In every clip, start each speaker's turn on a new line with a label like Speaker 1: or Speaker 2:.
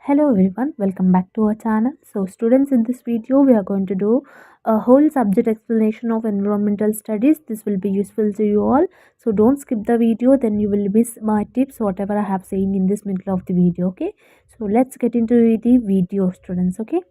Speaker 1: Hello everyone, welcome back to our channel. So students, in this video we are going to do a whole subject explanation of environmental studies. This will be useful to you all. So don't skip the video, then you will miss my tips whatever I have saying in this middle of the video. Okay, so let's get into the video, students. Okay.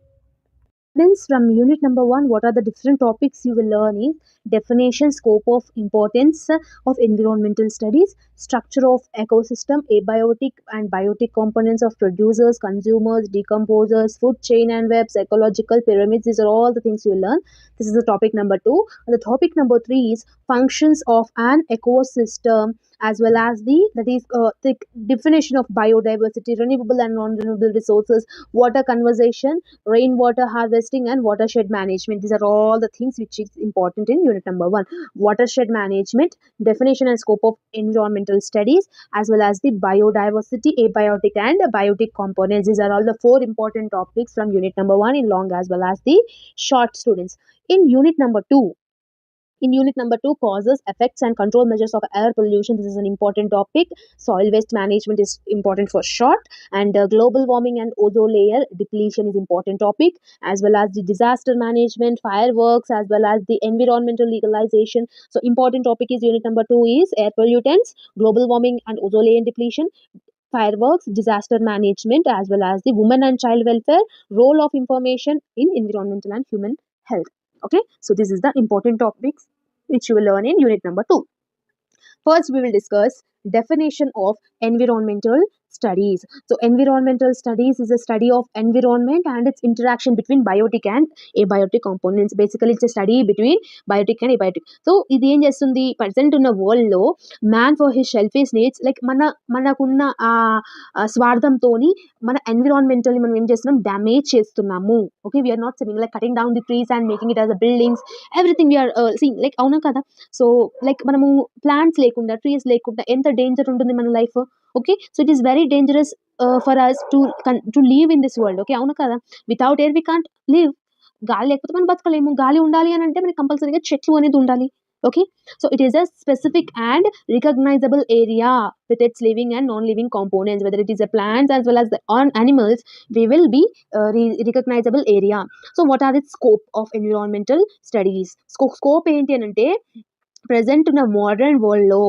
Speaker 2: Students, from unit number 1, what are the different topics you will learn is definition, scope of importance of environmental studies, structure of ecosystem, abiotic and biotic components of producers, consumers, decomposers, food chain and webs, ecological pyramids. These are all the things you will learn. This is the topic number 2. And the topic number 3 is functions of an ecosystem, as well as the definition of biodiversity, renewable and non-renewable resources, water conservation, rainwater harvesting, and watershed management. These are all the things which is important in unit number 1. Watershed management, definition and scope of environmental studies, as well as the biodiversity, abiotic and biotic components. These are all the 4 important topics from unit number 1 in long as well as the short, students. In unit number 2, causes, effects, and control measures of air pollution. This is an important topic. Soil waste management is important for short, and global warming and ozone layer depletion is important topic, as well as the disaster management, fireworks, as well as the environmental legalization. So important topic is unit number 2 is air pollutants, global warming and ozone layer depletion, fireworks, disaster management, as well as the women and child welfare, role of information in environmental and human health. Okay, so this is the important topics which you will learn in unit number 2. First, we will discuss definition of environmental studies. So environmental studies is a study of environment and its interaction between biotic and abiotic components. Basically, it's a study between biotic and abiotic. So ఇది ఏం చేస్తుంది, present ఉన్న world లో man for his selfish needs, like మనకున్న స్వార్థంతో మన environmental మనం ఏం చేస్తున్నాం, డ్యామేజ్ చేస్తున్నాము. Okay, we're not saving, like cutting down the trees and making it as a buildings, everything we're seeing, like అవునా కదా. సో లైక్ మనము ప్లాంట్స్ లేకుండా, ట్రీస్ లేకుండా ఎంత డేంజర్ ఉంటుంది మన life. Okay, so it is very dangerous for us to live in this world. Okay, అవును కదా. Without air we can't live. గాలి లేకపోతే మనం బతకలేము. గాలి ఉండాలి అని అంటే మనకి కంపల్సరీగా చెట్లు అనేది ఉండాలి. Okay, so it is a specific and recognizable area with its living and non-living components, whether it is a plants as well as the animals, we will be recognizable area. So what are the scope of environmental studies? Scope ఏంటి అని అంటే, present in a modern world లో,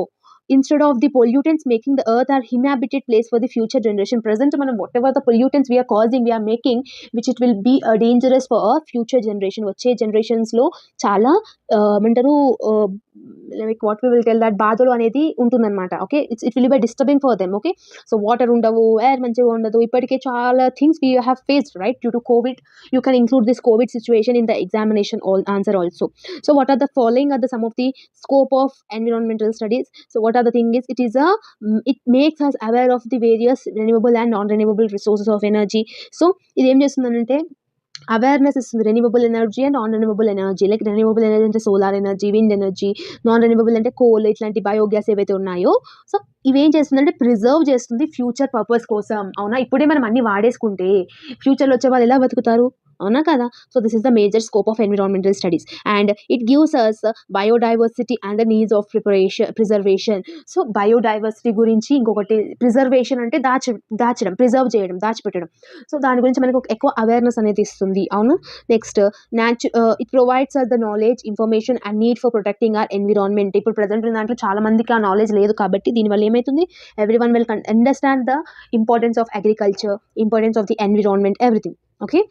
Speaker 2: instead of the pollutants making the earth our inhabited place for the future generation, present మనం whatever the pollutants we are causing, we are making, which it will be dangerous for our future generation. వచ్చే generations లో చాలా ఏమంటారు, like what we will tell that, బాధలు అనేది ఉంటుందన్నమాట. Okay, it will be disturbing for them. Okay, so water ఉండవు, air మంచిగా ఉండదు. ఇప్పటికే చాలా things we have faced right due to Covid. You can include this Covid situation in the examination answer also. So what are the following are the some of the scope of environmental studies. So what are the thing is, it makes us aware of the various renewable and non-renewable resources of energy. So ఇది ఏం చేస్తుందంటే, awareness ఇస్తుంది, renewable energy and non renewable energy. Like renewable energy అంటే solar energy, wind energy, non renewable అంటే coal, ఇట్లాంటి biogas ఏవైతే ఉన్నాయో. So ఇవేం చేస్తుందంటే ప్రిజర్వ్ చేస్తుంది ఫ్యూచర్ పర్పస్ కోసం. అవునా, ఇప్పుడే మనం అన్ని వాడేసుకుంటే ఫ్యూచర్లో వచ్చే వాళ్ళు ఎలా బతుకుతారు, అవునా కదా. So this is the major scope of environmental studies, and it gives us biodiversity and the needs of preservation. So biodiversity గురించి, ఇంకొకటి ప్రిజర్వేషన్ అంటే దాచడం, ప్రిజర్వ్ చేయడం, దాచిపెట్టడం. సో దాని గురించి మనకు ఎక్కువ అవేర్నెస్ అనేది ఇస్తుంది. అవును, next it provides us the knowledge, information and need for protecting our environment. ఇప్పుడు ప్రజెంట్ ఉన్న దాంట్లో చాలా మందికి ఆ నాలెడ్జ్ లేదు, కాబట్టి దీనివల్ల ఏమవుతుంది, everyone will understand the importance of agriculture, importance of the environment, everything. Okay,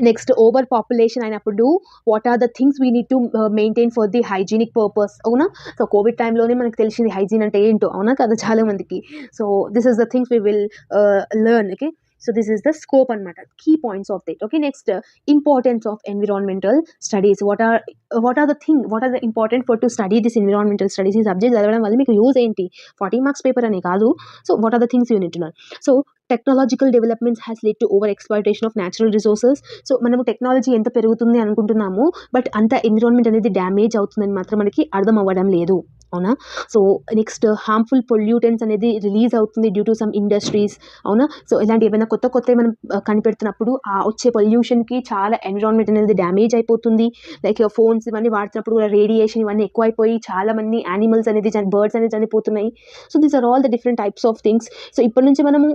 Speaker 2: next overpopulation అయినప్పుడు what are the things we need to maintain for the hygienic purpose. అవునా, సో కోవిడ్ టైంలోనే మనకు తెలిసింది hygiene అంటే ఏంటో, అవునా కదా, చాలా మందికి. So this is the things we will learn. Okay, so this is the scope అనమాట, key points of it. Okay, next importance of environmental studies. What are the important for to study this environmental studies. ఈ subject చదవడం వల్ల మీకు use ఏంటి, 40 marks paper అనే కాదు. So what are the things you need to learn. So technological developments has lead to over exploitation of natural resources. So మనము technology ఎంత పెరుగుతుంది అనుకుంటున్నాము, బట్ అంత ఎన్విరాన్మెంట్ అనేది డ్యామేజ్ అవుతుందని మాత్రం మనకి అర్థం అవ్వడం లేదు. అవునా, సో నెక్స్ట్ హార్మ్ఫుల్ పొల్యూటెంట్స్ అనేది రిలీజ్ అవుతుంది డ్యూ టు సమ్ ఇండస్ట్రీస్. అవునా, సో ఇలాంటి ఏమైనా కొత్త మనం కనిపెడుతున్నప్పుడు ఆ వచ్చే పొల్యూషన్కి చాలా ఎన్విరాన్మెంట్ అనేది డ్యామేజ్ అయిపోతుంది. లైక్ ఫోన్స్ ఇవన్నీ వాడుతున్నప్పుడు కూడా రేడియేషన్ ఇవన్నీ ఎక్కువైపోయి చాలా మంది యానిమల్స్ అనేది బర్డ్స్ అనేది చనిపోతున్నాయి. So these are all the different types of things. So ఇప్పటి నుంచి మనము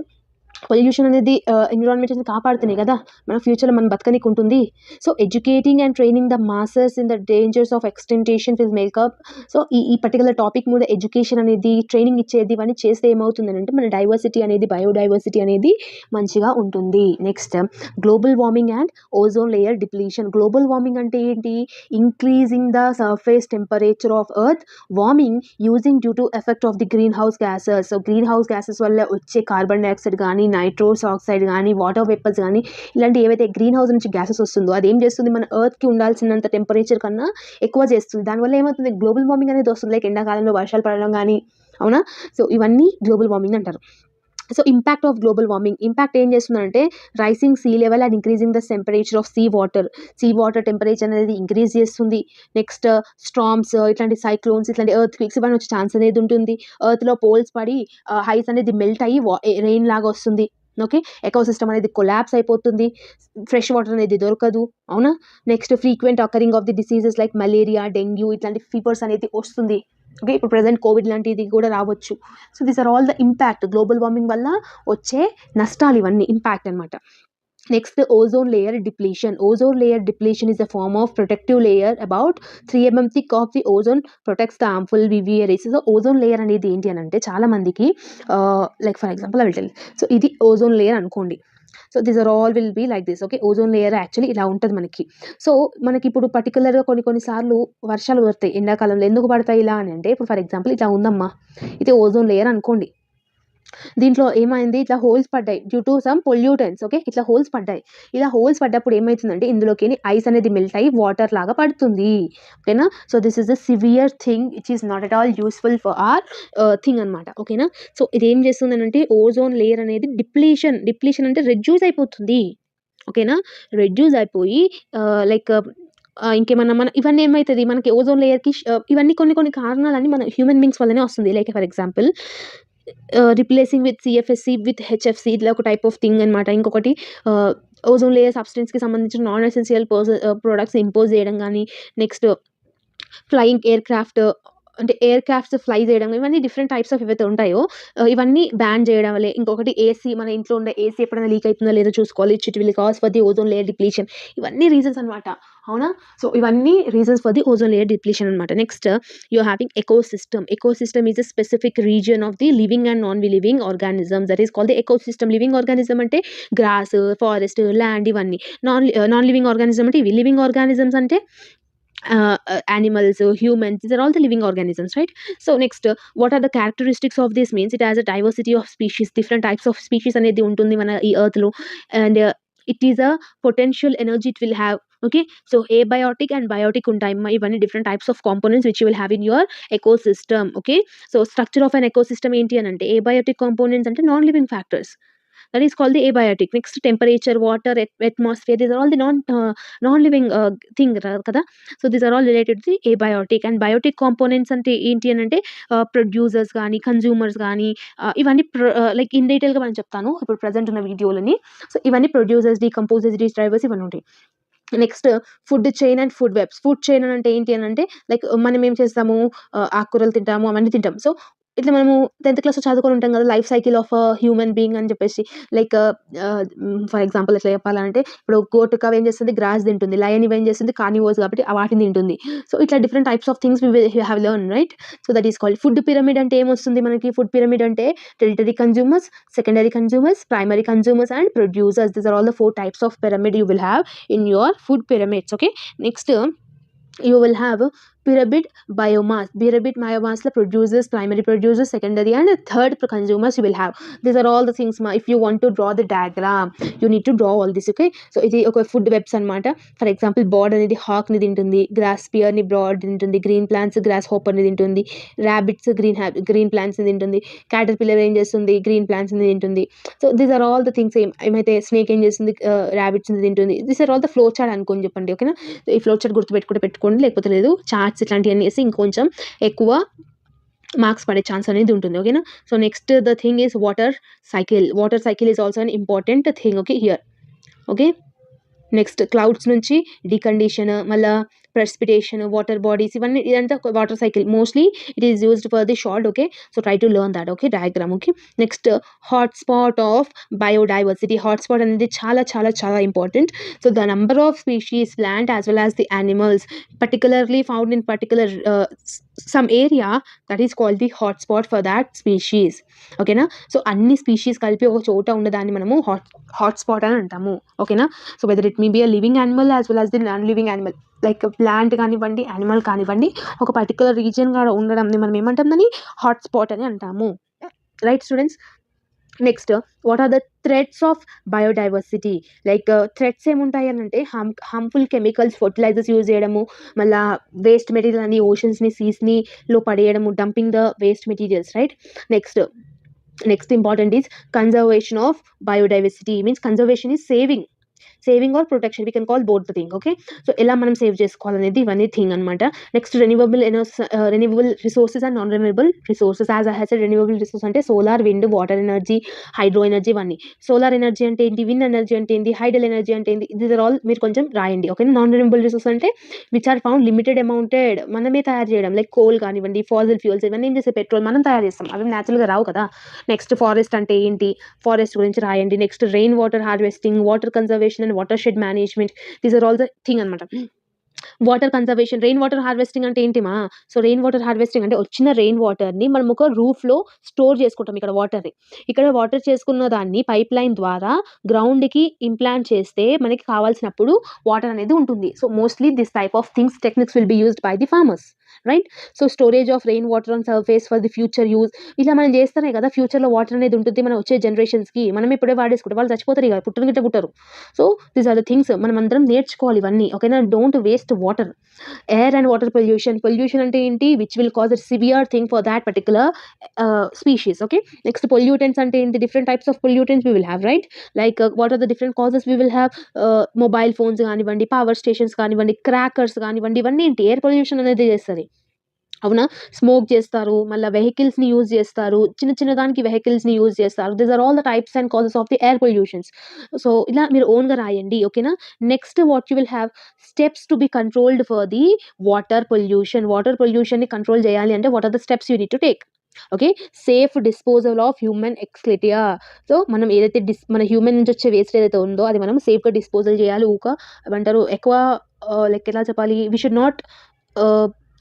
Speaker 2: పొల్యూషన్ అనేది ఎన్విరాన్మెంట్ని కాపాడుతున్నాయి కదా మన ఫ్యూచర్లో మనం బతకనికి ఉంటుంది. So educating and training the masses in the dangers of extinction will make up. So ఈ పర్టికులర్ టాపిక్ మీద ఎడ్యుకేషన్ అనేది ట్రైనింగ్ ఇచ్చేది ఇవన్నీ చేస్తే ఏమవుతుంది అంటే మన డైవర్సిటీ అనేది బయోడైవర్సిటీ అనేది మంచిగా ఉంటుంది. Next global warming and ozone layer depletion. Global warming అంటే ఏంటి? Increasing the surface temperature of earth, warming using due to effect of the green house gases. So green house gases వల్ల వచ్చే carbon dioxide కానీ, nitrous oxide కానీ, water vapours కానీ, ఇలాంటి ఏవైతే green house నుంచి గ్యాసెస్ వస్తుందో అది ఏం చేస్తుంది, మన ఎర్త్కి ఉండాల్సినంత టెంపరేచర్ కన్నా ఎక్కువ చేస్తుంది. దానివల్ల ఏమవుతుంది, గ్లోబల్ వార్మింగ్ అనేది వస్తుంది. లైక్ ఎండాకాలంలో వర్షాలు పడడం కానీ, అవునా. సో ఇవన్నీ గ్లోబల్ వార్మింగ్ అంటారు. So impact of global warming, impact ఏం చేస్తుందంటే rising sea level and increasing the temperature of sea water temperature అనేది ఇంక్రీజ్ చేస్తుంది. నెక్స్ట్ స్టార్మ్స్, ఇట్లాంటి సైక్లోన్స్, ఇట్లాంటి ఎర్త్ క్విక్స్ ఇవన్నీ వచ్చే ఛాన్స్ అనేది ఉంటుంది. ఎర్త్లో పోల్స్ పడి హైస్ అనేది మెల్ట్ అయ్యి రెయిన్ లాగా వస్తుంది. ఓకే, ఎకోసిస్టమ్ అనేది కొలాప్స్ అయిపోతుంది, ఫ్రెష్ వాటర్ అనేది దొరకదు, అవునా. Next frequent occurring of the diseases like malaria, dengue, ఇట్లాంటి ఫీవర్స్ అనేది వస్తుంది. ఓకే, ఇప్పుడు ప్రజెంట్ కోవిడ్ లాంటిది కూడా రావచ్చు. So these are all the impact, global warming వల్ల వచ్చే నష్టాలు ఇవన్నీ ఇంపాక్ట్ అనమాట. Next ozone layer depletion. Ozone layer depletion is a form of protective layer about 3 mm thick of the ozone protects the harmful UV rays. So ozone layer అనేది ఏంటి అని అంటే చాలా మందికి like for example I will tell. So ఇది ozone layer అనుకోండి. So these are all will be like this. Okay, ozone layer actually ఇలా ఉంటుంది మనకి. సో మనకి ఇప్పుడు పర్టికులర్గా కొన్నిసార్లు వర్షాలు పడతాయి ఎండాకాలంలో. ఎందుకు పడతాయి ఇలా అని అంటే, ఇప్పుడు ఫర్ ఎగ్జాంపుల్ ఇట్లా ఉందమ్మా, ఇది ఓజోన్ లేయర్ అనుకోండి. దీంట్లో ఏమైంది, ఇట్లా హోల్స్ పడ్డాయి due to some pollutants. Okay, ఇట్లా హోల్స్ పడ్డాయి. ఇలా హోల్స్ పడ్డప్పుడు ఏమవుతుందంటే ఇందులోకి ఐస్ అనేది మెల్ట్ అయ్యి వాటర్ లాగా పడుతుంది. ఓకేనా. So this is the severe thing which is not at all useful for our thing అనమాట. ఓకేనా. సో ఇది ఏం చేస్తుంది అంటే ఓజోన్ లేయర్ అనేది డిప్లీషన్ అంటే రెడ్యూస్ అయిపోతుంది. ఓకేనా, రెడ్యూస్ అయిపోయి లైక్ ఇంకేమన్నా మన ఇవన్నీ ఏమవుతుంది మనకి ఓజోన్ లేయర్కి ఇవన్నీ కొన్ని కారణాలన్నీ మన హ్యూమన్ బీయింగ్స్ వల్లనే వస్తుంది. Like for example replacing with CFSC with HFC, ఇట్లా ఒక టైప్ ఆఫ్ థింగ్ అనమాట. ఇంకొకటి ఓజోన్ లేయర్ సబ్స్టెన్స్కి సంబంధించిన నాన్ ఎసెన్షియల్ ప్రోడక్ట్స్ ఇంపోజ్ చేయడం కానీ, next flying air crafts fly చేయడం, ఇవన్నీ డిఫరెంట్ టైప్స్ ఆఫ్ ఏవైతే ఉంటాయో ఇవన్నీ బ్యాన్ చేయడం వల్లే. ఇంకొకటి ఏసీ, మన ఇంట్లో ఉండే ఏసీ ఎప్పుడైనా లీక్ అవుతుందో లేదో చూసుకోవాలి. It will cause for the ozone layer depletion. ఇవన్నీ రీజన్స్ అనమాట, అవునా. సో ఇవన్నీ reasons for the ozone layer depletion అనమాట. Next you having ecosystem is a specific region of the living and non living organisms, that is called the ecosystem. Living organism అంటే grass, forest, land ఇవన్నీ. Non living organism అంటే ఇవి. Living organisms అంటే animals, humans, these are all the living organisms, right? So next, what are the characteristics of this? Means it has a diversity of species, different types of species అనేది ఉంటుంది మన ఈ earth లో. And it is a potential energy it will have. Okay, so abiotic and biotic ఉంటాయి. ఇవన్నీ different types of components which you will have in your ecosystem. Okay, so structure of an ecosystem ఏంటి అని అంటే abiotic components అంటే non living factors, that is called the abiotic. Next, temperature, water, atmosphere, these are all the non-living thing kada. So these are all related to the abiotic. And biotic components ante enti anante producers gaani, consumers gaani, ivanni like in detail ga man cheptanu ippudu present unna video loni. So ivanni producers, decomposers, drivers ivanni untayi. Next food chain and food webs. Food chain అంటే ఏంటి అని అంటే like మనం ఏం చేస్తాము, ఆకుకూరలు తింటాము, అవన్నీ తింటాం. సో ఇట్లా మనము 10th క్లాస్లో చదువుకొని ఉంటాం కదా, life cycle of human being అని చెప్పేసి. లైక్ ఫర్ ఎగ్జాంపుల్ ఎట్లా చెప్పాలంటే, ఇప్పుడు గోట్ కవ్ ఏం చేస్తుంది, గ్రాస్ తింటుంది. లయన్ ఇవి ఏం చేస్తుంది, కార్నివోర్స్ కాబట్టి వాటిని తింటుంది. సో ఇట్లా different types of things we have learn, right. So that is called food pyramid. అంటే ఏమొస్తుంది మనకి, ఫుడ్ పిరమిడ్ అంటే tertiary consumers, secondary consumers, primary consumers and producers. These are all the 4 types of pyramid you will have in your food pyramids. Okay, next you will have pyramid biomass. Pyramid biomass la producers, primary producers, secondary and third consumers you will have. These are all the things if you want to draw the diagram, you need to draw all this. Okay, so ఇది ఒక food webs అనమాట. For example bird అనేది hack ని తింటుంది, gross spear ని broad తింటుంది, green plants gross hopper ని తింటుంది, ర్యాబిట్స్ గ్రీన్ ప్లాంట్స్ ని తింటుంది, క్యాటర్ పిల్లర్ ఏం చేస్తుంది, గ్రీన్ ప్లాంట్స్ ని తింటుంది. So these are all the things. ఏమైతే స్నేక్ ఏం చేస్తుంది, ర్యాబిట్స్ ని తింటుంది. These are all the flow chart అనుకోని చెప్పండి. ఓకేనా, ఈ ఫ్లో చార్ట్ పెట్టుకోండి, లేకపోతే లేదు చార్ట్స్ ఇట్లాంటివన్నీ వేసి ఇంకొంచెం ఎక్కువ మార్క్స్ పడే ఛాన్స్ అనేది ఉంటుంది. ఓకేనా. So next the thing is water cycle is also an important thing. Okay, here. Okay, next clouds నుంచి డీకండిషన్, మళ్ళీ precipitation, water bodies, ఇవన్నీ ఇదంతా water cycle. Mostly it is used for the short. Okay, so try to learn that. Okay, diagram. Okay, next hotspot of biodiversity. Hotspot అనేది చాలా చాలా చాలా important. So the number of species plant as well as the animals particularly found in particular some area, that is called the hotspot for that species. ఓకేనా, so అన్ని species కలిపి ఒక చోట ఉన్నదాన్ని మనము హాట్స్పాట్ అని అంటాము. ఓకేనా, so whether it may be a living animal as well as the non living animal, like plant కానివ్వండి, యానిమల్ కానివ్వండి, ఒక పర్టికులర్ రీజియన్ గా ఉండడంని మనం ఏమంటాం, దాన్ని హాట్స్పాట్ అని అంటాము. Right students, next what are the threats of biodiversity. Like threats ఏముంటాయి అని అంటే హార్మ్ఫుల్ కెమికల్స్, ఫర్టిలైజర్స్ యూజ్ చేయడము, మళ్ళీ వేస్ట్ మెటీరియల్ అని ఓషన్స్ని సీస్ని లో పడేయడము, dumping the waste materials. Right, next important is conservation of biodiversity. Means conservation is saving or protection, we can call both the thing. Okay, so ఎలా మనం save చేసుకోవాలనేది ఇవన్నీ థింగ్ అనమాట. Next renewable resources and non renewable resources. As I have said, renewable resource అంటే solar, wind, water energy, hydro energy, ఇవన్నీ. Solar energy అంటే ఏంటి, wind energy అంటే ఏంటి, హైడల్ ఎనర్జీ అంటే ఏంటి, దీస్ ఆర్ ఆల్ మీరు కొంచెం రాయండి. ఓకే, నాన్ రెన్యూవబుల్ రిసోర్స్ అంటే which are found limited amounted, మనమే తయారు చేయడం, లైక్ కోల్ కానివ్వండి, ఫాసిల్ ఫ్యూల్స్, ఇవన్నీ ఏం చేసే పెట్రోల్ మనం తయారు చేస్తాం, అవి న్యాచురల్గా రావు కదా. నెక్స్ట్ ఫారెస్ట్ అంటే ఏంటి, ఫారెస్ట్ గురించి రాయండి. Next rain water harvesting, water conservation and watershed management, these are all the thing అనమాట. Water conservation, rain water harvesting అంటే ఏంటిమా, సో రెయిన్ వాటర్ హార్వెస్టింగ్ అంటే వచ్చిన రెయిన్ వాటర్ని మనం ఒక రూఫ్లో స్టోర్ చేసుకుంటాం. ఇక్కడ వాటర్ చేసుకున్న దాన్ని పైప్ లైన్ ద్వారా గ్రౌండ్కి ఇంప్లాంట్ చేస్తే మనకి కావాల్సినప్పుడు వాటర్ అనేది ఉంటుంది. So mostly this type of things techniques will be used by the farmers. Right, so storage of rain water on surface for the future use. ఇలా మనం చేస్తేనే కదా ఫ్యూచర్లో వాటర్ అనేది ఉంటుంది మన వచ్చే జనరేషన్స్కి. మనం ఇప్పుడే వాడేసుకుంటే వాళ్ళు చచ్చిపోతారు, ఇక పుట్టరు. So these are the things మనం అందరం నేర్చుకోవాలి ఇవన్నీ. ఓకేనా, don't waste water. Air and water pollution అంటే ఏంటి, which will cause a severe thing for that particular species. Okay, next pollutants అంటే ఏంటి, different types of pollutants we will have. Right, like what are the different causes we will have, mobile phones కానివ్వండి, power stations కానివ్వండి, crackers కానివ్వండి, ఇవన్నీ ఏంటి air pollution అనేది చేస్తుంది. అవునా, స్మోక్ చేస్తారు, మళ్ళీ వెహికల్స్ని యూజ్ చేస్తారు, చిన్న దానికి వెహికల్స్ని యూజ్ చేస్తారు. These are all the types and causes of the air pollutions. So ఇలా మీరు ఓన్గా రాయండి. ఓకేనా, next what you will have, steps to be controlled for the water పొల్యూషన్ని కంట్రోల్ చేయాలి అంటే what are the steps you need to take. Okay, safe disposal of human excreta. So మనం ఏదైతే మన హ్యూమన్ నుంచి వచ్చే వేస్ట్ ఏదైతే ఉందో అది మనం సేఫ్గా డిస్పోజల్ చేయాలి. ఏమంటారు ఎక్కువ లైక్ ఎలా చెప్పాలి, we should not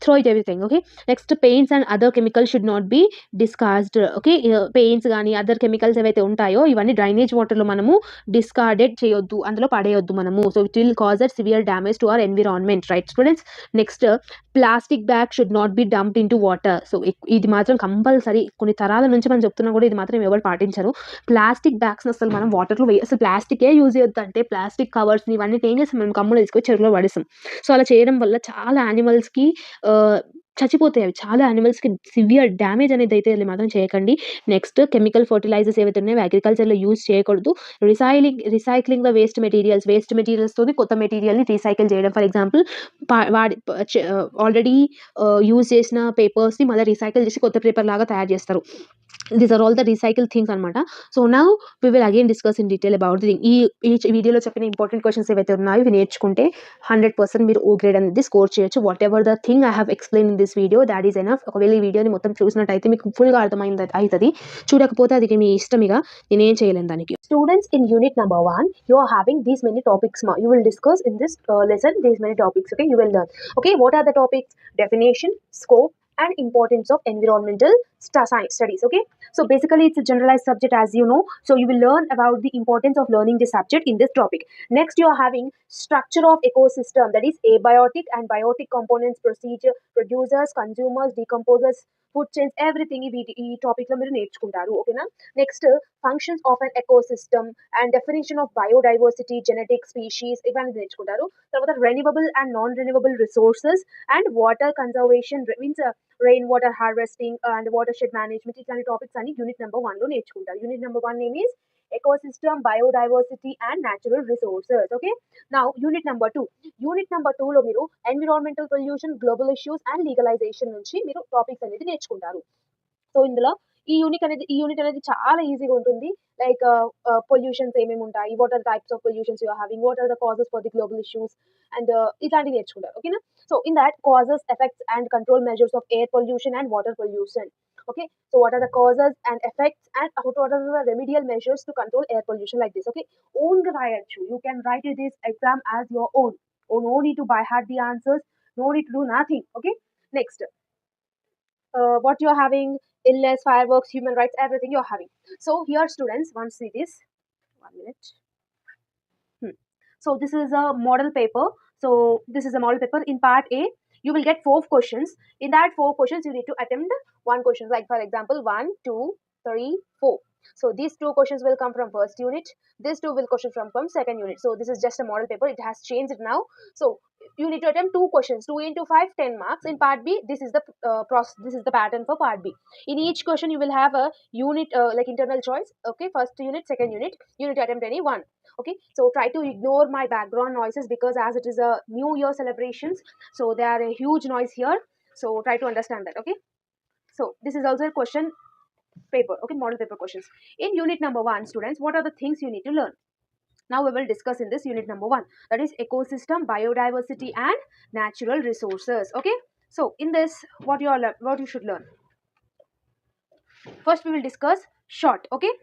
Speaker 2: throw it everything. Okay, next paints and other chemicals should not be discarded. Okay, paints కానీ అదర్ కెమికల్స్ ఏవైతే ఉంటాయో ఇవన్నీ డ్రైనేజ్ వాటర్లో మనము డిస్కార్డెడ్ చేయొద్దు, అందులో పడేయొద్దు మనము. So it will cause a severe damage to our environment. Right students, next plastic bag should not be dumped in to water. So ఇది మాత్రం కంపల్సరీ, కొన్ని తరాల నుంచి మనం చెప్తున్నా కూడా ఇది మాత్రం ఎవరు పాటించరు. ప్లాస్టిక్ బ్యాగ్స్ని అసలు మనం వాటర్లో అసలు ప్లాస్టికే యూజ్ చేయొద్దు. అంటే ప్లాస్టిక్ కవర్స్ని ఇవన్నీ ఏం చేస్తాం, మనం కమ్ములు తీసుకొని చెరువులో పడేస్తాం. సో అలా చేయడం వల్ల చాలా యానిమల్స్కి చచ్చిపోతాయి. అవి చాలా యానిమల్స్కి సివియర్ డ్యామేజ్ అనేది అయితే మాత్రం చేయకండి. నెక్స్ట్ కెమికల్ ఫర్టిలైజర్స్ ఏవైతే ఉన్నాయో అగ్రికల్చర్లో యూజ్ చేయకూడదు. రీసైక్లింగ్ ద వేస్ట్ మెటీరియల్స్తో కొత్త మెటీరియల్ని రీసైకిల్ చేయడం. ఫర్ ఎగ్జాంపుల్ ఆల్రెడీ యూజ్ చేసిన పేపర్స్ని మళ్ళీ రీసైకిల్ చేసి కొత్త పేపర్ లాగా తయారు చేస్తారు. These are all the recycle things అనమాట. So now we will again discuss in detail about the ఈ వీడియోలో చెప్పిన ఇంపార్టెంట్ క్వశ్చన్స్ ఏవైతే ఉన్నాయో ఇవి నేర్చుకుంటే 100% మీరు ఓ గ్రేడ్ అనేది స్కోర్ చేయొచ్చు. What ever the thing I have explain in this video that is enough. ఒకవేళ ఈ వీడియోని మొత్తం చూసినట్టయితే మీకు ఫుల్గా అర్థమైంది అవుతుంది. చూడకపోతే అది మీ ఇష్టం, ఇక నేనేం చేయలేను దానికి. Students, in unit number 1 you are having these many topics. You will discuss in this lesson these many topics. Okay, you will learn. Okay, what are the topics? Definition, scope and importance of environmental science studies. Okay, so basically it's a generalized subject, as you know, so you will learn about the importance of learning this subject in this topic. Next you are having structure of ecosystem, that is abiotic and biotic components, procedure, producers, consumers, decomposers, food chains, everything ఈ topic లో మీరు నేర్చుకుంటారు. ఓకేనా, next functions of an ecosystem and definition of biodiversity, genetic, species, ఇవన్నీ నేర్చుకుంటారు. తర్వాత renewable and non renewable resources and water conservation, means rain water harvesting and watershed management, ఇట్లాంటి topics అన్ని యూనిట్ నెంబర్ 1 లో నేర్చుకుంటారు. Unit number 1 name is ecosystem, biodiversity and natural resources. Okay, now unit number 2 లో మీరు environmental pollution, global issues and legalization నుంచి మీరు topics అనేది నేర్చుకుంటారు. సో ఇందులో ఈ యూనిట్ అనేది చాలా ఈజీగా ఉంటుంది. లైక్ పొల్యూషన్స్ ఏమేమి ఉంటాయి, what are types of pollutions you are having, what are the causes for the global issues and ఇట్లాంటివి నేర్చుకుంటారు. ఓకేనా? So in that causes, effects and control measures of air pollution and water pollution. Okay, so what are the causes and effects and what are the remedial measures to control air pollution, like this. Okay, own రాయొచ్చు, you can write this exam as your own. Oh, no need to by heart the answers, no need to do nothing. Okay, next, what you're having, illness, fireworks, human rights, everything you're having. So here students, once see this, 1 minute. So this is a model paper. So this is a model paper. In part A, you will get 4 questions. In that 4 questions, you need to attempt 1 question. Like for example, 1, 2, 3, 4. So these 2 questions will come from first unit. These 2 will question from second unit. So this is just a model paper. It has changed now. So you need to attempt 2 questions. 2 into 5, 10 marks. In part B, this is the process. This is the pattern for part B. In each question, you will have a unit like internal choice. Okay, first unit, second unit. You need to attempt any one. Okay, so try to ignore my background noises because as it is a new year celebrations, so there are a huge noise here, so try to understand that. Okay, so this is also a question paper. Okay, model paper questions. In unit number 1, students, what are the things you need to learn? Now we will discuss in this unit number 1, that is ecosystem, biodiversity and natural resources. Okay, so in this, what you should learn? First we will discuss short. Okay,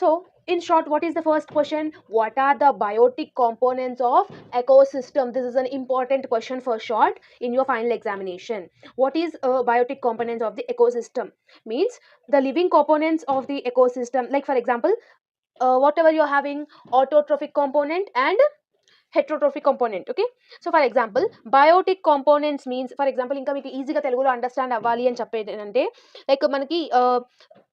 Speaker 2: so in short, what is the first question? What are the biotic components of ecosystem? This is an important question for short in your final examination. What is biotic components of the ecosystem? Means the living components of the ecosystem. Like for example, whatever you're having, autotrophic component and heterotrophic component. Okay, so for example, biotic components means, for example, ఇంకా మీకు ఈజీగా తెలుగులో understand అవ్వాలి అని చెప్పేది ఏంటంటే, like మనకి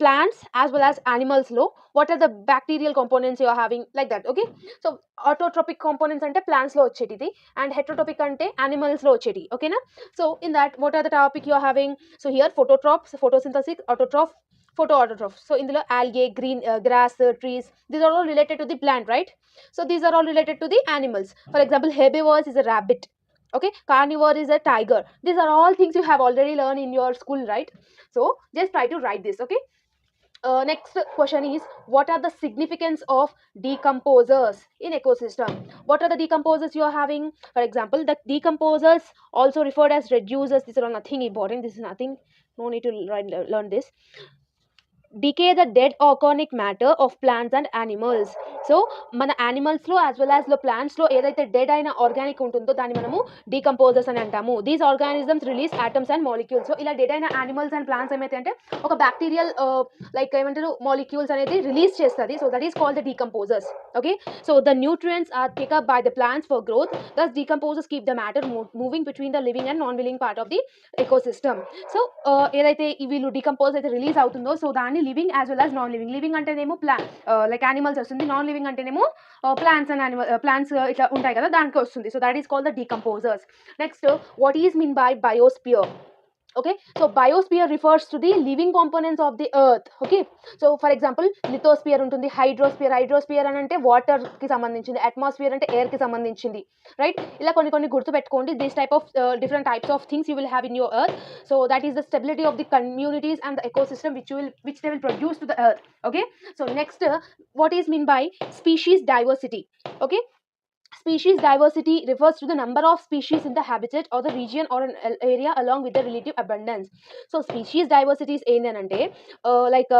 Speaker 2: plants as well as animals లో what are the bacterial components you are having, like that. Okay, so autotrophic components ante plants lo vacheti and heterotrophic ante animals lo vacheti. Okay na? So in that, what are the topic you are having? So here phototrophs, photosynthesis, autotroph, photoautotroph. So in the algae, green grass, trees, these are all related to the plant, right? So these are all related to the animals. For example, herbivores is a rabbit. Okay, carnivore is a tiger. These are all things you have already learned in your school, right? So just try to write this. Okay, next question is, what are the significance of decomposers in ecosystem? What are the decomposers you are having? For example, the decomposers, also referred as reducers, these are all nothing important, this is nothing, no need to learn this. Decay the dead organic matter of plants and animals. So మన animals లో as well as plants లో ఏదైతే dead అయిన organic ఉంటుందో దాన్ని మనము decomposers అని అంటాము. These organisms release atoms and molecules. So ఇలా డెడ్ అయిన యానిమల్స్ అండ్ ప్లాంట్స్ ఏమైతే అంటే ఒక బ్యాక్టీరియల్ లైక్ ఏమంటారు మాలిక్యూల్స్ అనేది రిలీజ్ చేస్తుంది. So that is called the decomposers. Okay, so the nutrients are pick up by the plants for growth. Thus decomposers keep the matter moving between the living and non living part of the ecosystem. So ఏదైతే వీళ్ళు decompose అయితే release అవుతుందో so దాన్ని living as well as non living. Living అంటేనేమో like animals వస్తుంది, non living అంటేనేమో plants and plants ఇట్లా ఉంటాయి కదా, దానికి వస్తుంది. So that is called the decomposers. Next, what is mean by biosphere? Okay, so biosphere refers to the living components of the earth. Okay, so for example, lithosphere ఉంటుంది, hydrosphere అని అంటే water కి సంబంధించింది, atmosphere అంటే air కి సంబంధించింది, right? ఇలా కొన్ని గుర్తు పెట్టుకోండి. This type of different types of things you will have in your earth. So that is the stability of the communities and the ecosystem which they will produce to the earth. Okay, so next, what is mean by species diversity? Okay, species diversity refers to the number of species in the habitat or the region or an area along with the relative abundance. So species diversity is ఏంటంటే like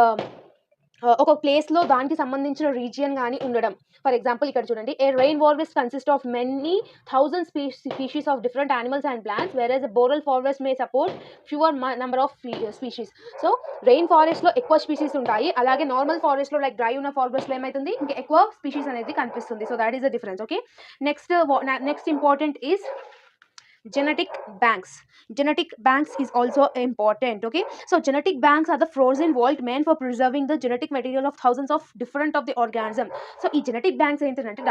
Speaker 2: ఒక ప్లేస్లో దానికి సంబంధించిన region కానీ ఉండడం. For example ఇక్కడ చూడండి, a rain forest consist of many thousand species of different animals and plants, whereas boreal forest may support fewer number of species. So rain ఫారెస్ట్లో ఎక్కువ స్పీషీస్ ఉంటాయి, అలాగే నార్మల్ ఫారెస్ట్లో లైక్ డ్రై ఉన్న ఫారెస్ట్లో ఏమవుతుంది, ఇంకా ఎక్కువ స్పీషీస్ అనేది కనిపిస్తుంది. So that is the difference. Okay, next important is genetic banks. Genetic banks is also important. Okay, so genetic banks are the frozen vault meant for preserving the genetic material of thousands of different of the organism. So ఈ genetic banks ఏంటంటే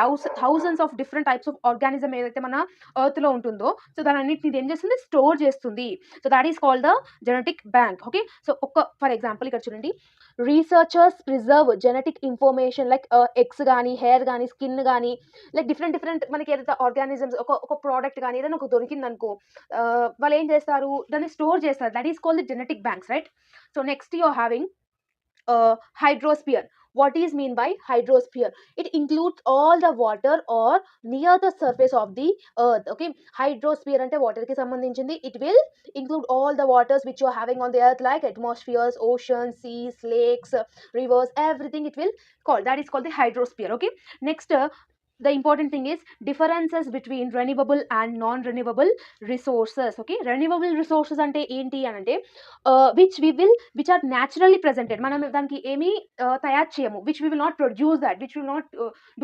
Speaker 2: thousands of different types of organism ఏదైతే మన earth లో ఉంటుందో so దాని అన్నిటిని ఏం చేస్తుంది, స్టోర్ చేస్తుంది. So that is called the genetic bank. Okay, so for example ఇక్కడ చూడండి, researchers preserve genetic information like eggs కానీ, హెయిర్ కానీ, స్కిన్ కానీ, లైక్ డిఫరెంట్ మనకి ఏదైతే ఆర్గానిజమ్స్ ఒక ప్రోడక్ట్ కానీ ఏదైనా ఒక దొరికింది అయిపోయిందనుకో వాళ్ళు ఏం చేస్తారు, దాన్ని స్టోర్ చేస్తారు. That is called the genetic banks, right? So next you are having hydrosphere. What is mean by hydrosphere? It includes all the water or near the surface of the earth. Okay, hydrosphere ante water ki sambandhinchindi. It will include all the waters which you are having on the earth, like atmospheres, oceans, seas, lakes, rivers, everything it will call. That is called the hydrosphere. Okay, next the important thing is differences between renewable and non renewable resources. Okay, renewable resources ante enti anante which are naturally presented. మనం దానికి ఏమీ తయారు చేయము, which we will not produce that, which will not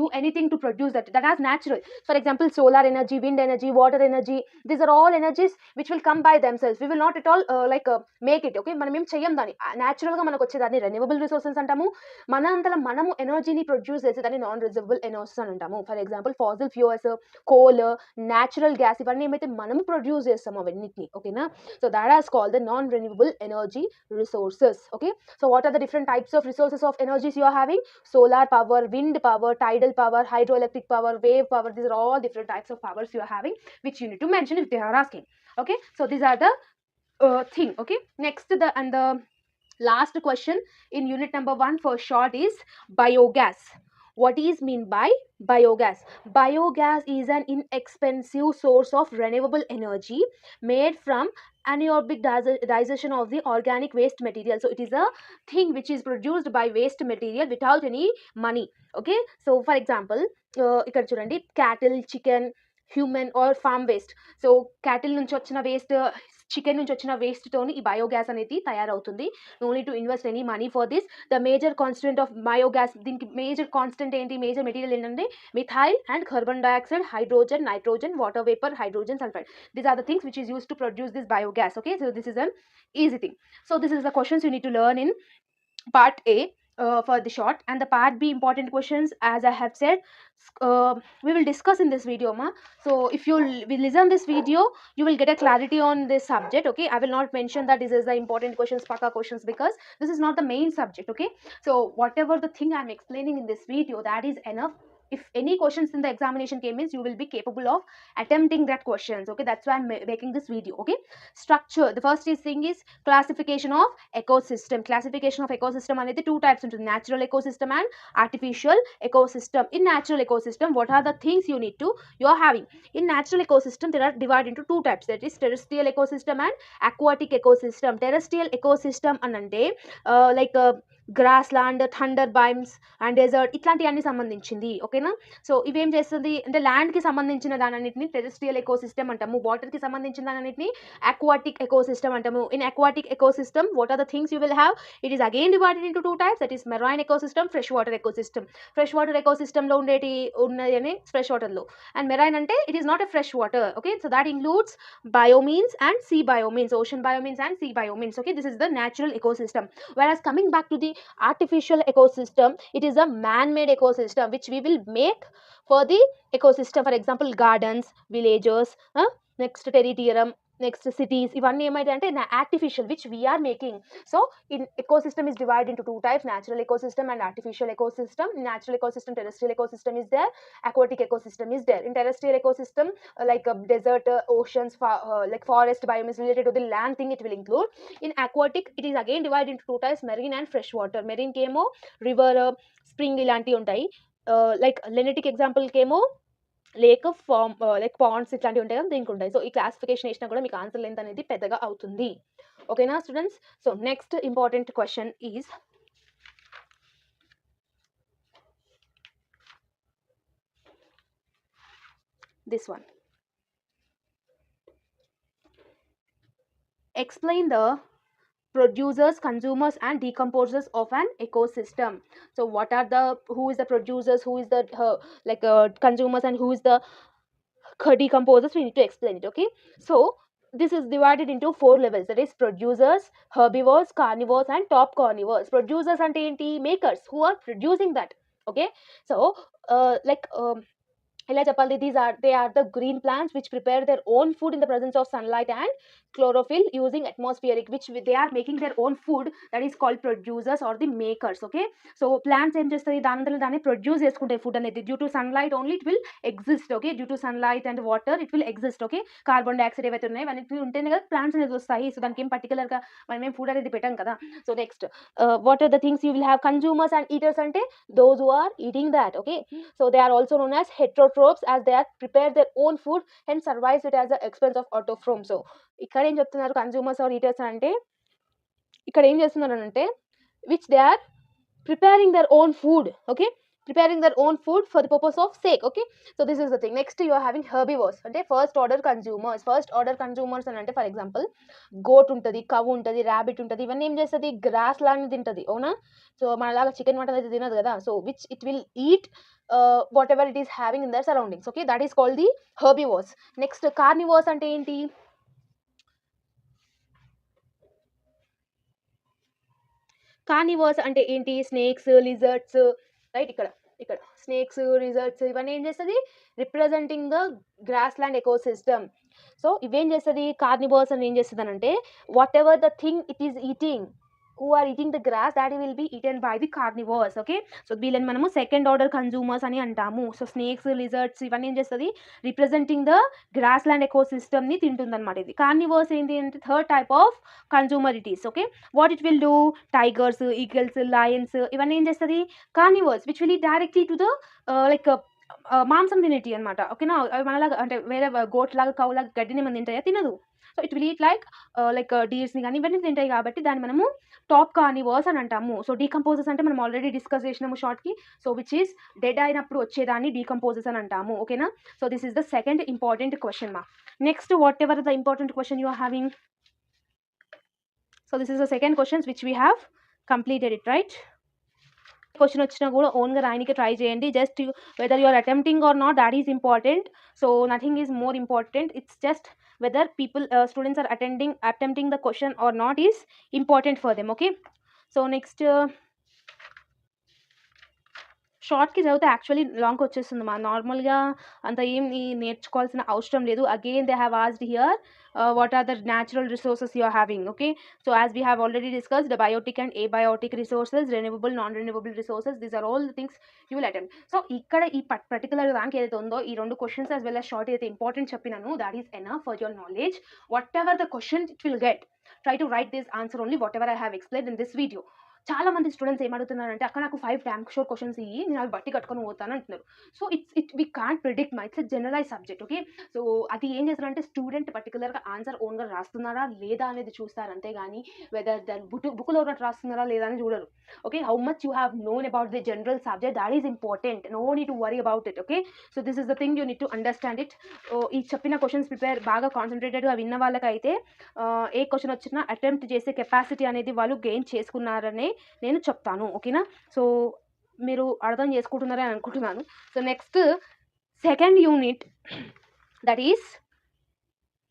Speaker 2: do anything to produce that has natural. For example, solar energy, wind energy, water energy, these are all energies which will come by themselves. We will not at all make it. Okay, మనం ఏం చెయ్యం దాన్ని, న్యాచురల్గా మనకు వచ్చేదాన్ని renewable resources అంటాము. మన అంతలో మనము ఎనర్జీని ప్రొడ్యూస్ చేసేదాన్ని నాన్ రిజర్వబుల్ ఎనర్జీస్ అని అంటాము. For example fossil fuels, coal, natural gas, ఇవన్నీ ఏమైతే మనము ప్రొడ్యూస్ చేస్తామో అవన్నిటిని. ఓకేనా? So that has called the non renewable energy resources. Okay, so what are the different types of resources of energies you are having? Solar power, wind power, tidal power, hydroelectric power, wave power. These are all different types of powers you are having, which you need to mention if they are asking. Okay, so these are the thing. Okay, next the last question in unit number 1 for short is biogas. What is mean by biogas? Biogas is an inexpensive source of renewable energy made from anaerobic digestion of the organic waste material. So it is a thing which is produced by waste material without any money. Okay, so for example, ఇక్కడ చూడండి, cattle, chicken, human or farm waste. So cattle నుంచి వచ్చిన waste, chicken నుంచి వచ్చిన waste తోని ఈ biogas అనేది తయారవుతుంది. No need to invest any money for this. The major constant of biogas, దీనికి మేజర్ కాన్స్టెంట్ ఏంటి, మేజర్ మెటీరియల్ ఏంటంటే methyl and carbon dioxide, hydrogen, nitrogen, water vapour, hydrogen sulphide. These are the things which is used to produce this biogas. Okay, so this is an easy thing. So this is the questions you need to learn in part A for the short, and the part B important questions, as I have said, we will discuss in this video, ma. So if you will listen this video, you will get a clarity on this subject. Okay, I will not mention that this is the important questions, paka questions, because this is not the main subject. Okay, so whatever the thing I am explaining in this video, that is enough. If any questions in the examination came in, you will be capable of attempting that questions. Okay, that's why I'm making this video. Okay, structure, the first thing is classification of ecosystem. Classification of ecosystem అనేది two types ఉంటుంది, natural ecosystem and artificial ecosystem. In natural ecosystem, what are the things you are having? In natural ecosystem, there are divided into two types, that is terrestrial ecosystem and aquatic ecosystem. Terrestrial ecosystem అంటే like grassland, tundra biomes and desert, ఇట్లాంటివన్నీ సంబంధించింది. ఓకేనా? So ఇవేం చేస్తుంది అంటే ల్యాండ్కి సంబంధించిన దానన్నిటిని terrestrial ecosystem అంటాము, వాటర్కి సంబంధించిన దానన్నిటిని aquatic ecosystem అంటాము. In aquatic ecosystem, what are the things you will have? It is again divided into two types, that is marine ecosystem, fresh water ecosystem. Fresh water ecosystem లో ఉన్నది fresh వాటర్లో, and marine అంటే it is not a fresh water. Okay, so that includes biomeans and sea biomeans, ocean biomeans and sea biomeans. Okay, this is the natural ecosystem. Whereas coming back to the artificial ecosystem, it is a man-made ecosystem which we will make for the ecosystem. For example, gardens, villages, next terrarium, next cities, ఇవన్నీ ఏమైతే అంటే artificial, which we are making. So in ecosystem is divided into two types, natural ecosystem and artificial ecosystem. Natural ecosystem, terrestrial ecosystem is there, aquatic ecosystem is there. In terrestrial ecosystem, like desert, oceans, like forest biome is related to the land thing, it will include. In aquatic, it is again divided into two types, marine and fresh water. Marine కేమో river, spring ఇలాంటివి ఉంటాయి. Like lentic example కేమో lake, farm, like ponds ఇట్లాంటివి ఉంటాయి కదా, దీనికి ఉంటాయి. So ఈ క్లాసిఫికేషన్ వేసినా కూడా మీకు ఆన్సర్ లెంత్ అనేది పెద్దగా అవుతుంది. ఓకేనా students? So next important question is this one. Explain the producers, consumers and decomposers of an ecosystem. So what are the, who is the producers, who is the consumers, and who is the decomposers? We need to explain it. Okay, so this is divided into four levels, that is producers, herbivores, carnivores and top carnivores. Producers ante enti? Makers, who are producing that. Okay, so ఇలా చెప్పాలి, they are the green plants which prepare their own food in the presence of sunlight and chlorophyll using atmospheric, which they are making their own food, that is called producers or the makers. Okay, so plants ఏం చేస్తుంది, దాని దాన్ని produce చేసుకుంటాయి food అనేది. Due to sunlight only it will exist. Okay, due to sunlight and water it will exist. Okay, carbon dioxide ఏవైతే ఉన్నాయి అవన్నీ ఉంటేనే కదా ప్లాంట్స్ అనేది వస్తాయి. సో దానికి ఏం పర్టికులర్గా మనం ఏం ఫుడ్ అనేది పెట్టాం కదా. So next, what are the things you will have consumers and eaters అంటే those who are eating that. Okay, so they are also known as heterotrophs as they are prepare their own food and survives it as the expense of autotroph. So ఇక్కడ ఏం చెప్తున్నారు, consumers are eaters అంటే ఇక్కడ ఏం చేస్తున్నారు అంటే which they are preparing their own food. Okay, preparing their own food for the purpose of sake. Okay, so this is the thing. Next you are having herbivores అంటే first order consumers అని అంటే for example goat ఉంటుంది, కవ్ ఉంటుంది, rabbit ఉంటుంది. ఇవన్నీ ఏం చేస్తుంది, gross land తింటుంది. అవునా, సో మనలాగా చికెన్ మటన్ అయితే తినదు కదా. So which it will eat whatever it is having in their surroundings. Okay, that is called the herbivores. Next carnivores అంటే ఏంటి, కార్నివర్స్ అంటే ఏంటి, స్నేక్స్, లిజర్డ్స్. రైట్, ఇక్కడ స్నేక్స్, లిజర్డ్స్ ఇవన్నీ ఏం చేస్తుంది, representing the grassland ecosystem. So ఇవేం చేస్తుంది, కార్నివర్స్ అని ఏం చేస్తుంది అని అంటే whatever the thing it is eating, who are eating the grass, that will be eaten by the carnivores. Okay, so వీళ్ళని మనము సెకండ్ ఆర్డర్ కన్జ్యూమర్స్ అని అంటాము. సో స్నేక్స్, లిజర్డ్స్ ఇవన్నీ ఏం చేస్తుంది, representing the grassland ecosystem ని తింటుంది అనమాట. ఇది కార్నివర్స్ ఏంటి అంటే third type of consumer it is. Okay, what it will do, tigers, eagles, lions ఇవన్నీ ఏం చేస్తుంది, carnivores which will eat directly to the like మాంసం తినేటి అనమాట. ఓకేనా, మనలాగా అంటే వేరే గోట్ లాగా కౌ లాగా గడ్డిని మనం తింటాయా, తినదు. So it will eat like డీర్స్ని కానీ ఇవన్నీ తింటాయి కాబట్టి దాన్ని మనము టాప్ కార్నివర్స్ అని అంటాము. సో డీకంపోజర్స్ అంటే మనం ఆల్రెడీ డిస్కస్ చేసినాము షార్ట్కి. సో విచ్ ఈస్ డెడ్ అయినప్పుడు వచ్చేదాన్ని డీకంపోజర్స్ అని అంటాము. ఓకేనా, so this is the second important question మా. Next whatever the important question you are having. So this is the second questions which we have completed it. Right, question వచ్చినా కూడా ఓన్గా రాయడానికి ట్రై చేయండి. Just whether you are attempting or not, that is important. So nothing is more important. It's just whether students are attempting the question or not is important for them. Okay, so next షార్ట్కి చదివితే actually long వచ్చేస్తుంది మా. నార్మల్గా అంత ఏం నేర్చుకోవాల్సిన అవసరం లేదు. Again they have asked here what are the natural resources you are having. Okay, so as we have already discussed, the biotic and abiotic resources, renewable, non-renewable resources, these are all the things you will attempt. So ఇక్కడ ఈ particular దానికి ఏదైతే ఉందో ఈ రెండు questions as well as short ఏదైతే important చెప్పినాను, that is enough for your knowledge. Whatever the question it will get, try to write this answer only whatever I have explained in this video. చాలా మంది students ఏమడుగుతున్నారంటే అక్కడ నాకు 5 tank షోర్ questions ఇయ్యి, నేను అవి బట్టి కట్టుకొని పోతాను అంటున్నారు. So it we can't predict my, its generalize subject. Okay, so అది ఏం చేస్తారంటే స్టూడెంట్ పర్టికులర్గా ఆన్సర్ ఓన్గా రాస్తున్నారా లేదా అనేది చూస్తారు, అంతేగాని వెదర్ దాని బుక్లో ఉన్నట్టు రాస్తున్నారా లేదా అని చూడరు. Okay, how much you have known about the general subject, that is important. No need to worry about it. Okay, so this is the thing you need to understand it. ఈ చెప్పిన questions prepare బాగా కాన్సన్ట్రేటెడ్గా విన్న వాళ్ళకైతే ఏ question వచ్చినా attempt చేసే capacity అనేది వాళ్ళు గెయిన్ చేసుకున్నారనే నేను చెప్తాను. ఓకేనా, సో మీరు అర్థం చేసుకుంటున్నారని అనుకుంటున్నాను. So next second unit, that is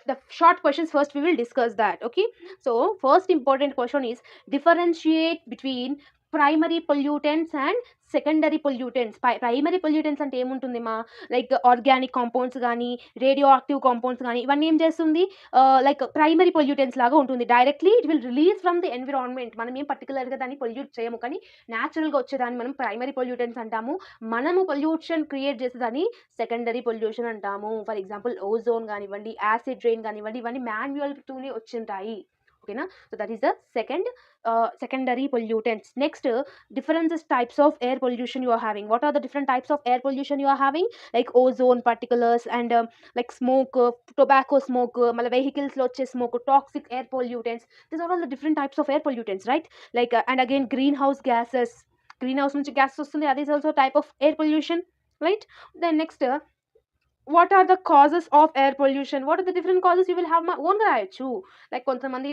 Speaker 2: the short questions. First we will discuss that. Okay, so first important question is differentiate between primary pollutants and secondary pollutants. Primary pollutants అంటే ఏముంటుంది మా, like organic compounds కానీ radio active compounds కానీ ఇవన్నీ ఏం చేస్తుంది, like primary pollutants లాగా ఉంటుంది. Directly it will release from the environment. మనం ఏం పర్టికులర్గా దాన్ని పొల్యూట్ చేయము, కానీ న్యాచురల్గా వచ్చేదాన్ని మనం ప్రైమరీ పొల్యూటెంట్స్ అంటాము. మనము పొల్యూషన్ క్రియేట్ చేసేదాన్ని సెకండరీ పొల్యూషన్ అంటాము. ఫర్ ఎగ్జాంపుల్ ఓజోన్ కానివ్వండి, యాసిడ్ రెయిన్ కానివ్వండి, ఇవన్నీ మాన్యువల్తోనే వచ్చింటాయి. ఓకేనా, so that is the secondary pollutants. Next, different types of air pollution you are having. What are the different types of air pollution you are having? Like ozone particles and like smoke, tobacco smoke, mala vehicles lo వచ్చే smoke, toxic air pollutants. These are all the different types of air pollutants, right? Like and again greenhouse gases, greenhouse నుంచి gases వస్తుంది, that is also type of air pollution, right? Then next, what are the causes of air pollution? What are the different causes? You will have my own రాయొచ్చు. Like కొంతమంది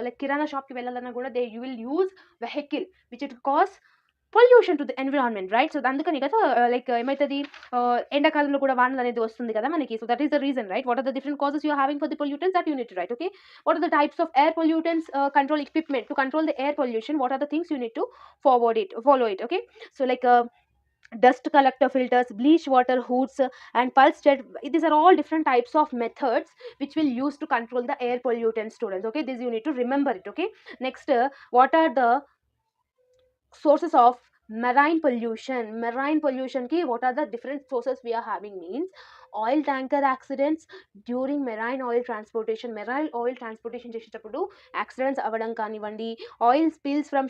Speaker 2: like కిరాణా షాప్కి వెళ్ళాలన్నా కూడా they you will use vehicle which it costs pollution to the environment, right? So అందుకని కదా like ఏమవుతుంది, ఎండాకాలంలో కూడా వానలు అనేది వస్తుంది కదా మనకి. So that is the reason, right? What are the different causes you are having for the pollutants, that you need to write. Okay, what are the types of air pollutants, control equipment to control the air pollution? What are the things you need to follow it? Okay, so like dust collector filters, bleach water hoods, and pulse jet. These are all different types of methods which will use to control the air pollutants, students. Okay, this you need to remember it. Okay, next, what are the sources of marine pollution ki what are the different sources we are having means oil tanker accidents during marine oil transportation చేసేటప్పుడు accidents అవ్వడం కానివ్వండి, oil spills from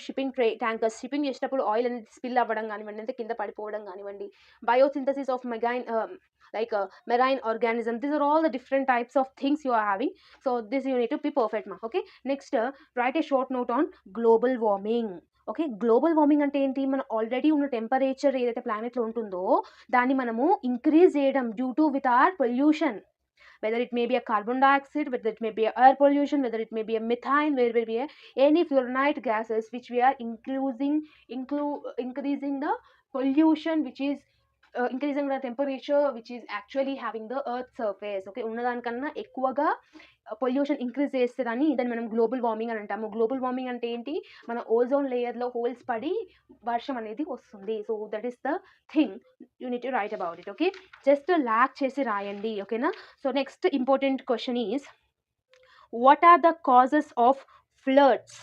Speaker 2: tankers shipping చేసేటప్పుడు oil అనేది spill అవ్వడం కానివ్వండి, అంటే కింద పడిపోవడం కానివ్వండి, biosynthesis of marine organisms. These are all the different types of things you are having. So this you need to be perfect ma. Okay, next, write a short note on global warming. Okay, global warming అంటే ఏంటి? మనం already ఉన్న temperature ఏదైతే ప్లానెట్లో ఉంటుందో దాన్ని మనము increase చేయడం due to with or pollution, whether it may be a carbon dioxide, whether it may be a air pollution, whether it may be a methane, whether it may be any fluoride gases which we are increasing the pollution, which is increasing the temperature which is actually having the earth surface. Okay, ఉన్నదానికన్నా ఎక్కువగా pollution increase చేస్తుందని దాన్ని మనం global warming అని అంటాము. Global warming అంటే ఏంటి? మన ఓజోన్ లేయర్లో హోల్స్ పడి వర్షం అనేది వస్తుంది. So that is the thing you need to write about it. Okay, just ల్యాక్ చేసి రాయండి. ఓకేనా? So next important question is what are the causes of floods?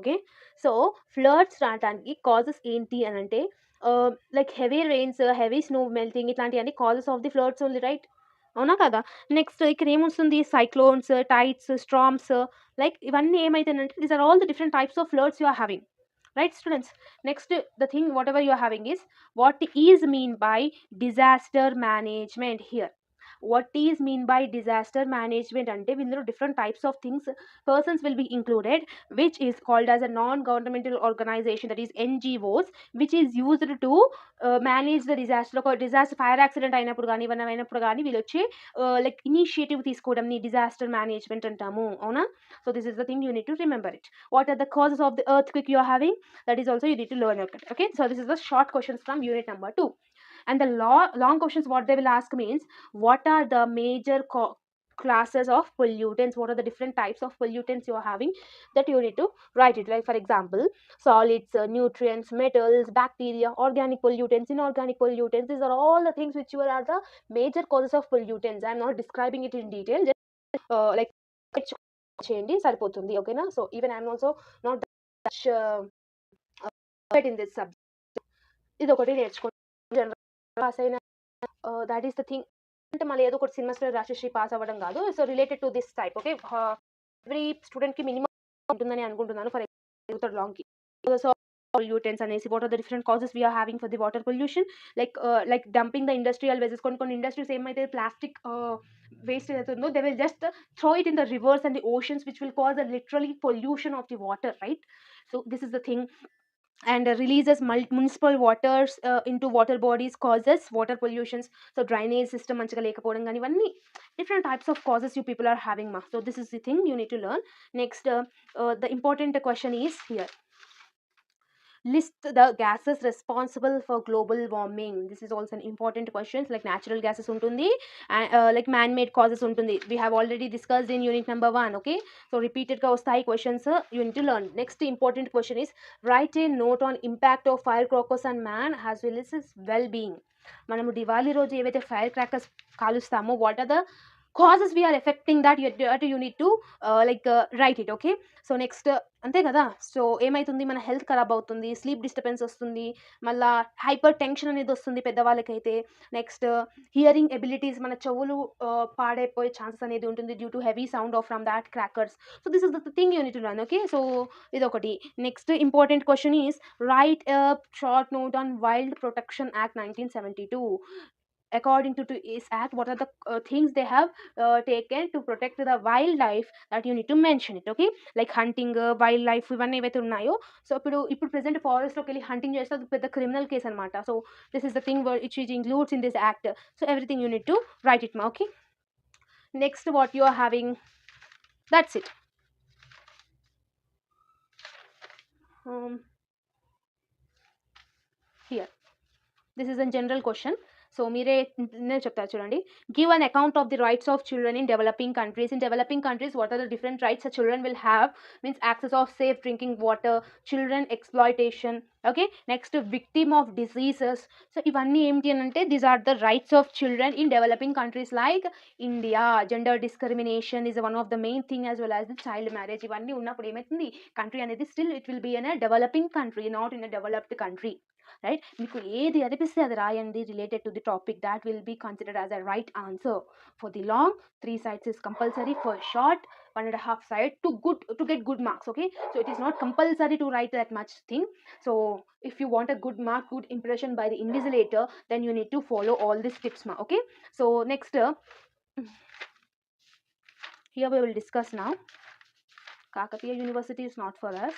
Speaker 2: Okay, so floods రావడానికి కాజెస్ ఏంటి అని అంటే like heavy rains, heavy snow melting, ఇట్లాంటివన్నీ causes of the floods only, right? అవునా కదా? నెక్స్ట్ ఇక్కడ ఏమొస్తుంది? సైక్లోన్స్, టైడ్స్, స్ట్రామ్స్, లైక్ ఇవన్నీ ఏమైతుందంటే these are all the different types of floods you are having, right students? Next, the thing whatever you are having is what is mean by disaster management here. What is mean by disaster management ante ఇందులో different types of things persons will be included, which is called as a non-governmental organization, that is NGOs, which is used to manage the disaster. ఒక disaster fire accident అయినప్పుడు కానీ ఇవన్నీ అయినప్పుడు కానీ వీళ్ళు వచ్చి like initiative తీసుకోవడం ని డిజాస్టర్ మేనేజ్మెంట్ అంటాము. అవునా? So this is the thing you need to remember it. What are the causes of the earthquake you are having? That is also you need to learn it. Okay, so this is the short questions from unit number 2. And the long questions what they will ask means what are the major classes of pollutants, what are the different types of pollutants you are having, that you need to write it. Like for example, solids, nutrients, metals, bacteria, organic pollutants, inorganic pollutants. These are all the things which are the major causes of pollutants. I am not describing it in detail, just like చేయండి సరిపోతుంది. ఓకేనా? So even I'm also not in this subject. ఇది ఒకటి నేర్చుకోండి. General pass అయిన that is the thing. అంటే మళ్ళీ ఏదో ఒకటి సెమిస్టర్ రాసేసి పాస్ అవ్వడం కాదు. So related to this type. Okay, every స్టూడెంట్కి మినిమం ఉంటుందని అనుకుంటున్నాను ఫర్ ఎగ్జాంపుల్ లాంగ్కి. సో pollutants అనేసి what are the different causes we are having for the water pollution, like dumping the industrial wastes. కొన్ని industries ఏమైతే plastic waste అవుతుందో they will just throw it in the rivers and the oceans, which will cause a literally pollution of the water, right? So this is the thing. And releases municipal waters into water bodies, causes water pollutions. So drainage system మంచిగా లేకపోవడం కానీ ఇవన్నీ different types of causes you people are having ma. So this is the thing you need to learn. Next, the important question is here. List the gases responsible for global warming. This is also an important question. Like natural gases untundi, and like man-made causes untundi. We have already discussed in unit number 1. Okay, so repeated ga vastayi questions you need to learn. Next important question is write a note on impact of firecrackers on man as well as his well-being. మనము దివాళీ రోజు ఏవైతే fire crackers కాలుస్తామో what are the causes we are affecting, that you need to write it. Okay, so next అంతే కదా. So ఏమైతుంది? మన health ఖరాబ్ అవుతుంది, స్లీప్ డిస్టర్బెన్స్ వస్తుంది, మళ్ళీ హైపర్ టెన్షన్ అనేది వస్తుంది పెద్దవాళ్ళకైతే. నెక్స్ట్ హియరింగ్ ఎబిలిటీస్, మన చెవులు పాడైపోయే ఛాన్సెస్ అనేది ఉంటుంది due to heavy sound of from that crackers. So this is the thing you need to learn. Okay, so ఇదొకటి. Next important question is write a short note on wild protection act 1972. According to this act, what are the things they have taken to protect the wildlife, that you need to mention it. Okay, like hunting, wildlife, ఇవన్నీ ఏవైతే ఉన్నాయో. So ఇప్పుడు present ఫారెస్ట్లోకి వెళ్ళి hunting చేస్తే అది పెద్ద criminal case అనమాట. So this is the thing which includes in this act. So everything you need to write it ma. Okay, next what you are having, that's it. Here this is an general question. So మీరే నేను చెప్తాను చూడండి. Give an account of the rights of children in developing countries. In developing countries what are the different rights children will have? Means access of safe drinking water, children exploitation, okay, next victim of diseases. So ఇవన్నీ ఏంటి అని అంటే these are the rights of children in developing countries like India. Gender discrimination is one of the main thing as well as the child marriage. ఇవన్నీ ఉన్నప్పుడు ఏమవుతుంది, country అనేది still it will be in a developing country, not in a developed country, right? మీకు ఏది అనిపిస్తే అది రాయండి related to the topic. That will be considered as a right answer. For the long 3 sides is compulsory. For short 1.5 side to get good marks. Okay, so it is not compulsory to write that much thing. So if you want a good mark, good impression by the invigilator, then you need to follow all these tips. Okay, so next here we will discuss now. Kakatiya University is not for us,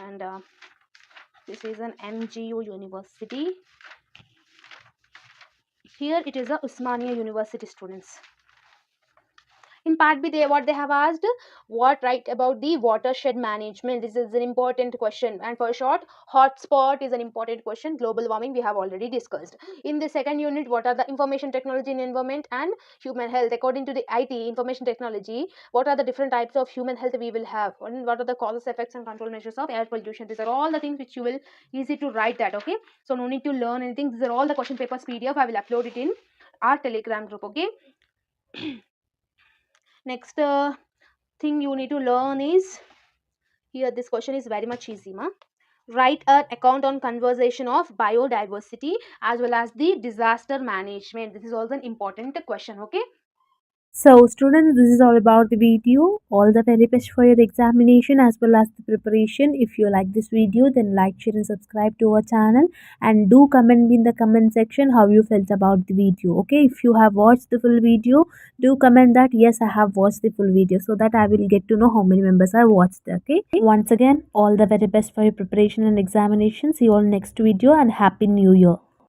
Speaker 2: and this is an MGU University. Here it is a Usmania University students. In part B, what they have asked, what write about the watershed management. This is an important question. And for short, hotspot is an important question. Global warming we have already discussed. In the second unit, what are the information technology in environment and human health? According to the IT, information technology, what are the different types of human health we will have? And what are the causes, effects and control measures of air pollution? These are all the things which you will easy to write that. Okay, so no need to learn anything. These are all the question papers PDF. I will upload it in our Telegram group. Okay. Next thing you need to learn is, here this question is very much easy, ma. Write an account on conservation of biodiversity as well as the disaster management. This is also an important question. Okay.
Speaker 1: So students, this is all about the video. All the very best for your examination as well as the preparation. If you like this video, then like, share and subscribe to our channel, and do comment in the comment section how you felt about the video. Okay, if you have watched the full video, do comment that yes, I have watched the full video, so that I will get to know how many members have watched. Okay, once again, all the very best for your preparation and examination. See you all next video, and happy new year.